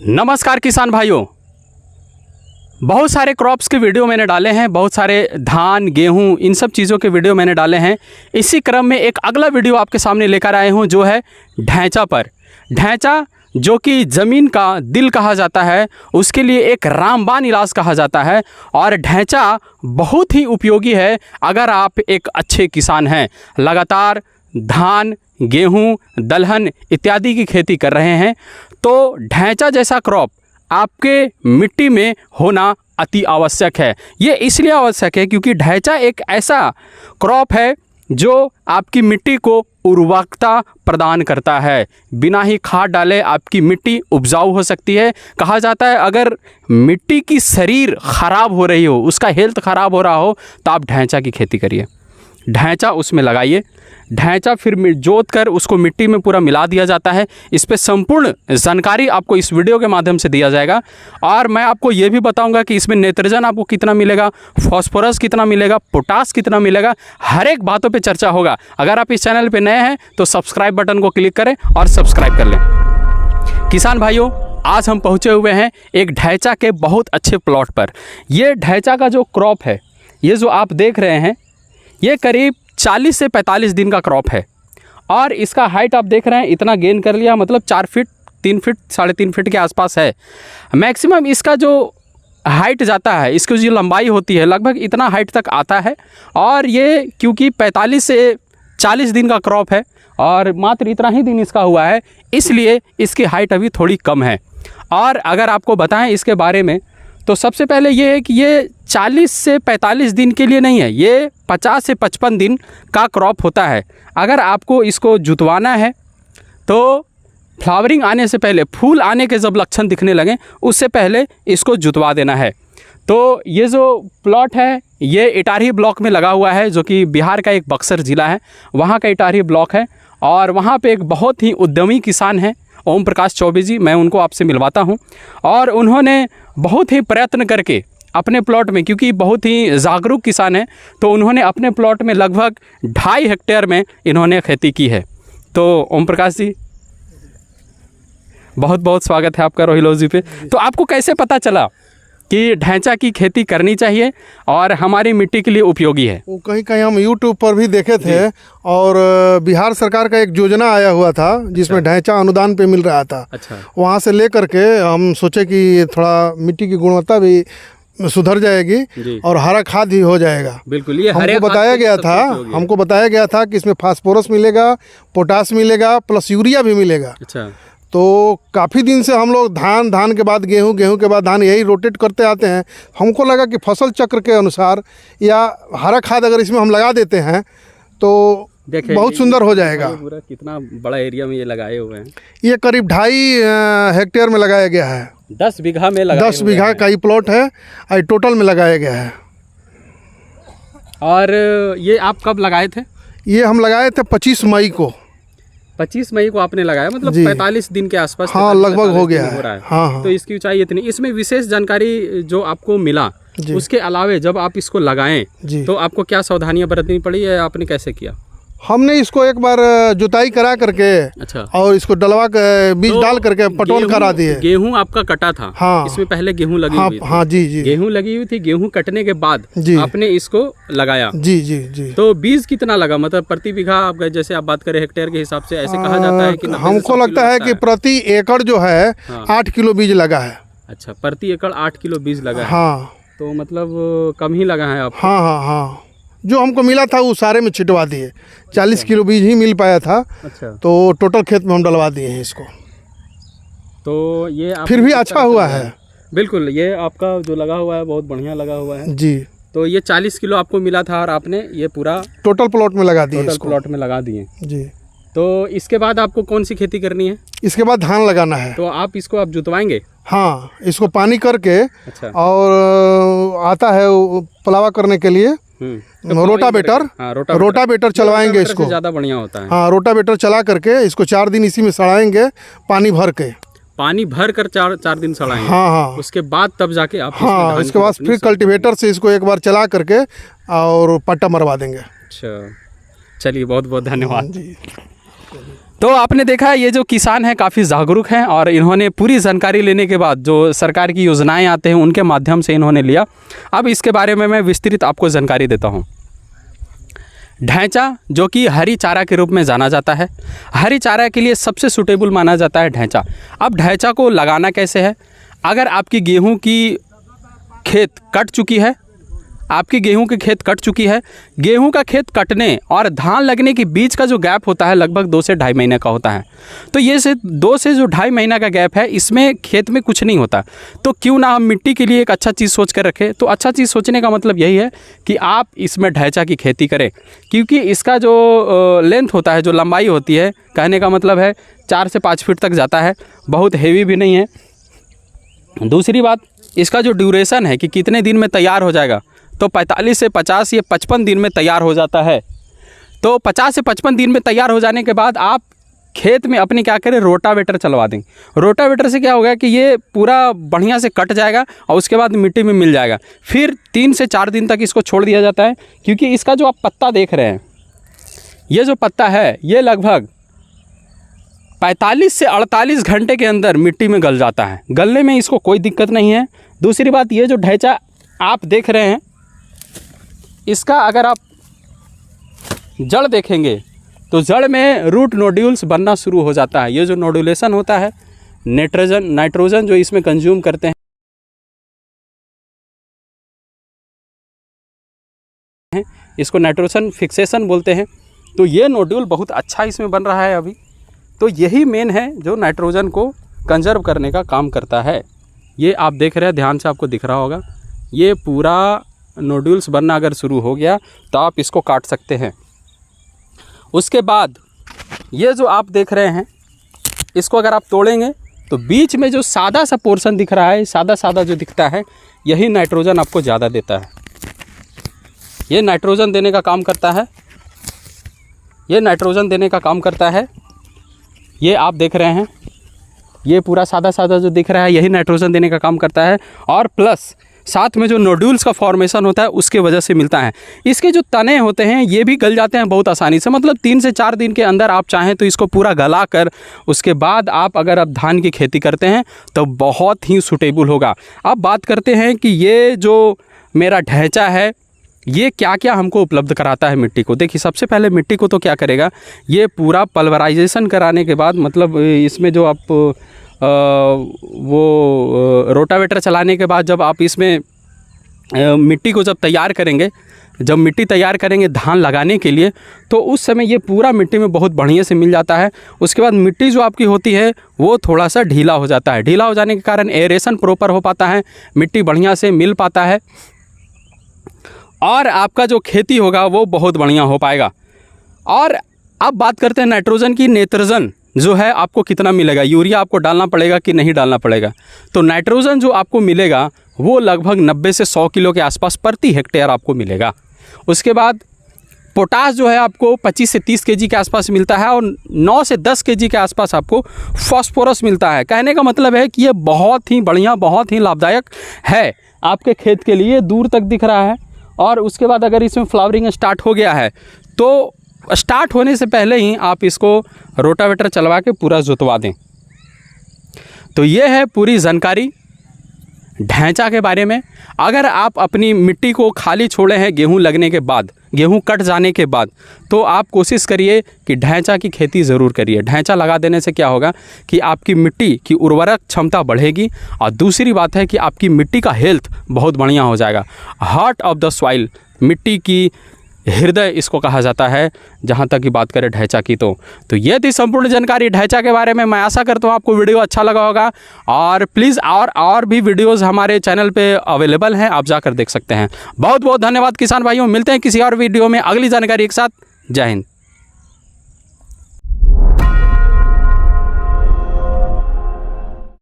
नमस्कार किसान भाइयों, बहुत सारे क्रॉप्स के वीडियो मैंने डाले हैं, बहुत सारे धान गेहूं इन सब चीज़ों के वीडियो मैंने डाले हैं। इसी क्रम में एक अगला वीडियो आपके सामने लेकर आए हूं जो है ढैंचा पर। ढैंचा जो कि ज़मीन का दिल कहा जाता है, उसके लिए एक रामबाण इलाज कहा जाता है। और ढैंचा बहुत ही उपयोगी है अगर आप एक अच्छे किसान हैं, लगातार धान गेहूं दलहन इत्यादि की खेती कर रहे हैं, तो ढैंचा जैसा क्रॉप आपके मिट्टी में होना अति आवश्यक है। ये इसलिए आवश्यक है क्योंकि ढैंचा एक ऐसा क्रॉप है जो आपकी मिट्टी को उर्वरकता प्रदान करता है। बिना ही खाद डाले आपकी मिट्टी उपजाऊ हो सकती है। कहा जाता है अगर मिट्टी की शरीर ख़राब हो रही हो, उसका हेल्थ ख़राब हो रहा हो, तो आप ढैंचा की खेती करिए, ढैंचा उसमें लगाइए। ढैंचा फिर जोत कर उसको मिट्टी में पूरा मिला दिया जाता है। इस पे संपूर्ण जानकारी आपको इस वीडियो के माध्यम से दिया जाएगा। और मैं आपको ये भी बताऊंगा कि इसमें नाइट्रोजन आपको कितना मिलेगा, फास्फोरस कितना मिलेगा, पोटास कितना मिलेगा, हर एक बातों पे चर्चा होगा। अगर आप इस चैनल पे नए हैं तो सब्सक्राइब बटन को क्लिक करें और सब्सक्राइब कर लें। किसान भाइयों, आज हम पहुँचे हुए हैं एक ढैंचा के बहुत अच्छे प्लॉट पर। ये ढैंचा का जो क्रॉप है, ये जो आप देख रहे हैं, ये करीब 40 से 45 दिन का क्रॉप है। और इसका हाइट आप देख रहे हैं, इतना गेन कर लिया, मतलब 4 फीट 3 फीट 3.5 फीट के आसपास है। मैक्सिमम इसका जो हाइट जाता है, इसकी जो लंबाई होती है, लगभग इतना हाइट तक आता है। और ये क्योंकि 45 से 40 दिन का क्रॉप है और मात्र इतना ही दिन इसका हुआ है, इसलिए इसकी हाइट अभी थोड़ी कम है। और अगर आपको बताएं इसके बारे में, तो सबसे पहले ये है कि ये 40 से 45 दिन के लिए नहीं है, ये 50 से 55 दिन का क्रॉप होता है। अगर आपको इसको जुतवाना है तो फ्लावरिंग आने से पहले, फूल आने के जब लक्षण दिखने लगें, उससे पहले इसको जुतवा देना है। तो ये जो प्लॉट है ये इटारसी ब्लॉक में लगा हुआ है, जो कि बिहार का एक बक्सर ज़िला है, वहाँ का इटारसी ब्लॉक है। और वहाँ पे एक बहुत ही उद्यमी किसान हैं, ओम प्रकाश चौबे जी, मैं उनको आपसे मिलवाता हूं। और उन्होंने बहुत ही प्रयत्न करके अपने प्लॉट में, क्योंकि बहुत ही जागरूक किसान हैं, तो उन्होंने अपने प्लॉट में लगभग 2.5 हेक्टेयर में इन्होंने खेती की है। तो ओम प्रकाश जी, बहुत बहुत स्वागत है आपका रोहिलोजी पे। तो आपको कैसे पता चला कि ढैंचा की खेती करनी चाहिए और हमारी मिट्टी के लिए उपयोगी है? वो कहीं हम YouTube पर भी देखे थे, और बिहार सरकार का एक योजना आया हुआ था जिसमें ढैंचा अनुदान पे मिल रहा था। अच्छा। वहाँ से लेकर के हम सोचे कि थोड़ा मिट्टी की गुणवत्ता भी सुधर जाएगी और हरा खाद भी हो जाएगा। बिल्कुल, ये हमको बताया गया था कि इसमें फास्फोरस मिलेगा, पोटास मिलेगा, प्लस यूरिया भी मिलेगा। अच्छा। तो काफ़ी दिन से हम लोग धान के बाद गेहूं, गेहूं के बाद धान, यही रोटेट करते आते हैं। हमको लगा कि फसल चक्र के अनुसार या हरा खाद अगर इसमें हम लगा देते हैं तो बहुत सुंदर हो जाएगा। पूरा कितना बड़ा एरिया में ये लगाए हुए हैं? ये करीब 2.5 हेक्टेयर में लगाया गया है। 10 बीघा में लगाया 10 बीघा का ही प्लॉट है और टोटल में लगाया गया है। और ये आप कब लगाए थे? ये हम लगाए थे 25 मई को। 25 मई को आपने लगाया, मतलब 45 दिन के आसपास? हाँ, लगभग हो गया है। हाँ। तो इसकी ऊंचाई इतनी, इसमें विशेष जानकारी जो आपको मिला, उसके अलावे जब आप इसको लगाएं तो आपको क्या सावधानियां बरतनी पड़ी या आपने कैसे किया? हमने इसको एक बार जुताई करा करके, अच्छा, और इसको डलवा बीज डाल करके पटवन करा दिए। गेहूं आपका कटा था? हाँ। इसमें पहले गेहूं लगी हुई थी? हाँ जी। गेहूं लगी हुई थी, गेहूं कटने के बाद आपने इसको लगाया? जी। तो बीज कितना लगा, मतलब प्रति बीघा आप जैसे आप बात करें हेक्टेयर के हिसाब से, ऐसे कहा जाता है कि हमको लगता है कि प्रति एकड़ जो है 8 किलो बीज लगा है। अच्छा, प्रति एकड़ 8 किलो बीज लगा है। हाँ। तो मतलब कम ही लगा है आपको? हाँ। जो हमको मिला था वो सारे में छिटवा दिए। 40 किलो बीज ही मिल पाया था। अच्छा। तो टोटल खेत में हम डलवा दिए हैं इसको। तो ये फिर भी अच्छा हुआ है। बिल्कुल, ये आपका जो लगा हुआ है बहुत बढ़िया लगा हुआ है जी। तो ये 40 किलो आपको मिला था और आपने ये पूरा टोटल प्लॉट में लगा दिए। टोटल प्लॉट में लगा दिए जी। तो इसके बाद आपको कौन सी खेती करनी है? इसके बाद धान लगाना है। तो आप इसको आप जुतवाएंगे? हाँ, इसको पानी करके। अच्छा। और आता है पलावा करने के लिए रोटावेटर। रोटावेटर चलवाएंगे इसको, ज़्यादा बढ़िया होता है। हाँ, रोटावेटर चला करके इसको 4 दिन इसी में सड़ाएंगे, पानी भर कर 4 दिन सड़ाएंगे। हाँ। उसके बाद तब जाके आप, हाँ, इसके बाद फिर कल्टीवेटर से इसको एक बार चला करके और पट्टा मरवा देंगे। अच्छा, चलिए, बहुत बहुत धन्यवाद जी। तो आपने देखा ये जो किसान हैं काफ़ी जागरूक हैं और इन्होंने पूरी जानकारी लेने के बाद जो सरकार की योजनाएं आते हैं उनके माध्यम से इन्होंने लिया। अब इसके बारे में मैं विस्तृत आपको जानकारी देता हूं। ढैंचा जो कि हरी चारा के रूप में जाना जाता है, हरी चारा के लिए सबसे सूटेबल माना जाता है ढैंचा। अब ढैंचा को लगाना कैसे है? अगर आपकी गेहूं की खेत कट चुकी है, आपकी गेहूं की खेत कट चुकी है, गेहूं का खेत कटने और धान लगने के बीच का जो गैप होता है लगभग 2 से ढाई महीने का होता है। तो ये से 2 से जो ढाई महीना का गैप है इसमें खेत में कुछ नहीं होता। तो क्यों ना हम मिट्टी के लिए एक अच्छा चीज़ सोच कर रखें। तो अच्छा चीज़ सोचने का मतलब यही है कि आप इसमें ढैंचा की खेती करें, क्योंकि इसका जो लेंथ होता है, जो लंबाई होती है, कहने का मतलब है 4 से 5 फीट तक जाता है, बहुत हेवी भी नहीं है। दूसरी बात, इसका जो ड्यूरेशन है कि कितने दिन में तैयार हो जाएगा, तो 45 से 50 या 55 दिन में तैयार हो जाता है। तो 50 से 55 दिन में तैयार हो जाने के बाद आप खेत में अपने क्या करें, रोटावेटर चलवा दें। रोटावेटर से क्या होगा कि ये पूरा बढ़िया से कट जाएगा और उसके बाद मिट्टी में मिल जाएगा। फिर 3 से 4 दिन तक इसको छोड़ दिया जाता है, क्योंकि इसका जो आप पत्ता देख रहे हैं, ये जो पत्ता है ये लगभग 45 से 48 घंटे के अंदर मिट्टी में गल जाता है। गलने में इसको कोई दिक्कत नहीं है। दूसरी बात, ये जो ढैंचा आप देख रहे हैं, इसका अगर आप जड़ देखेंगे तो जड़ में रूट नोड्यूल्स बनना शुरू हो जाता है। ये जो नोडुलेशन होता है, नाइट्रोजन जो इसमें कंज्यूम करते हैं, इसको नाइट्रोजन फिक्सेशन बोलते हैं। तो ये नोड्यूल बहुत अच्छा इसमें बन रहा है अभी। तो यही मेन है जो नाइट्रोजन को कंजर्व करने का काम करता है। ये आप देख रहे हैं, ध्यान से आपको दिख रहा होगा, ये पूरा नोड्यूल्स बनना अगर शुरू हो गया तो आप इसको काट सकते हैं। उसके बाद ये जो आप देख रहे हैं, इसको अगर आप तोड़ेंगे तो बीच में जो सादा सा पोर्शन दिख रहा है, सादा जो दिखता है, यही नाइट्रोजन आपको ज़्यादा देता है। ये नाइट्रोजन देने का काम करता है, ये नाइट्रोजन देने का काम करता है। ये आप देख रहे हैं, ये पूरा सादा जो दिख रहा है, यही नाइट्रोजन देने का काम करता है। और प्लस साथ में जो नोड्यूल्स का फॉर्मेशन होता है उसके वजह से मिलता है। इसके जो तने होते हैं ये भी गल जाते हैं बहुत आसानी से। मतलब 3 से 4 दिन के अंदर आप चाहें तो इसको पूरा गला कर उसके बाद आप अगर आप धान की खेती करते हैं तो बहुत ही सूटेबल होगा। अब बात करते हैं कि ये जो मेरा ढैंचा है ये क्या क्या हमको उपलब्ध कराता है मिट्टी को। देखिए, सबसे पहले मिट्टी को तो क्या करेगा, ये पूरा पल्वराइजेशन कराने के बाद, मतलब इसमें जो आप वो रोटावेटर चलाने के बाद जब आप इसमें मिट्टी को जब तैयार करेंगे, जब मिट्टी तैयार करेंगे धान लगाने के लिए, तो उस समय ये पूरा मिट्टी में बहुत बढ़िया से मिल जाता है। उसके बाद मिट्टी जो आपकी होती है वो थोड़ा सा ढीला हो जाता है। ढीला हो जाने के कारण एरेशन प्रॉपर हो पाता है, मिट्टी बढ़िया से मिल पाता है और आपका जो खेती होगा वो बहुत बढ़िया हो पाएगा। और अब बात करते हैं नाइट्रोजन की। नाइट्रोजन जो है आपको कितना मिलेगा, यूरिया आपको डालना पड़ेगा कि नहीं डालना पड़ेगा। तो नाइट्रोजन जो आपको मिलेगा वो लगभग 90 से 100 किलो के आसपास प्रति हेक्टेयर आपको मिलेगा। उसके बाद पोटास जो है आपको 25 से 30 केजी के आसपास मिलता है और 9 से 10 केजी के आसपास आपको फास्फोरस मिलता है। कहने का मतलब है कि ये बहुत ही बढ़िया, बहुत ही लाभदायक है आपके खेत के लिए। दूर तक दिख रहा है। और उसके बाद अगर इसमें फ्लावरिंग स्टार्ट हो गया है तो स्टार्ट होने से पहले ही आप इसको रोटावेटर चलवा के पूरा जोतवा दें। तो ये है पूरी जानकारी ढैंचा के बारे में। अगर आप अपनी मिट्टी को खाली छोड़े हैं गेहूं लगने के बाद, गेहूं कट जाने के बाद, तो आप कोशिश करिए कि ढैंचा की खेती ज़रूर करिए। ढैंचा लगा देने से क्या होगा कि आपकी मिट्टी की उर्वरक क्षमता बढ़ेगी और दूसरी बात है कि आपकी मिट्टी का हेल्थ बहुत बढ़िया हो जाएगा। हार्ट ऑफ द सॉइल, मिट्टी की हृदय इसको कहा जाता है, जहाँ तक की बात करें ढैंचा की। तो ये थी संपूर्ण जानकारी ढैंचा के बारे में। मैं आशा करता हूँ आपको वीडियो अच्छा लगा होगा और प्लीज़ और भी वीडियोस हमारे चैनल पे अवेलेबल हैं, आप जाकर देख सकते हैं। बहुत बहुत धन्यवाद किसान भाइयों, मिलते हैं किसी और वीडियो में अगली जानकारी के साथ। जय हिंद।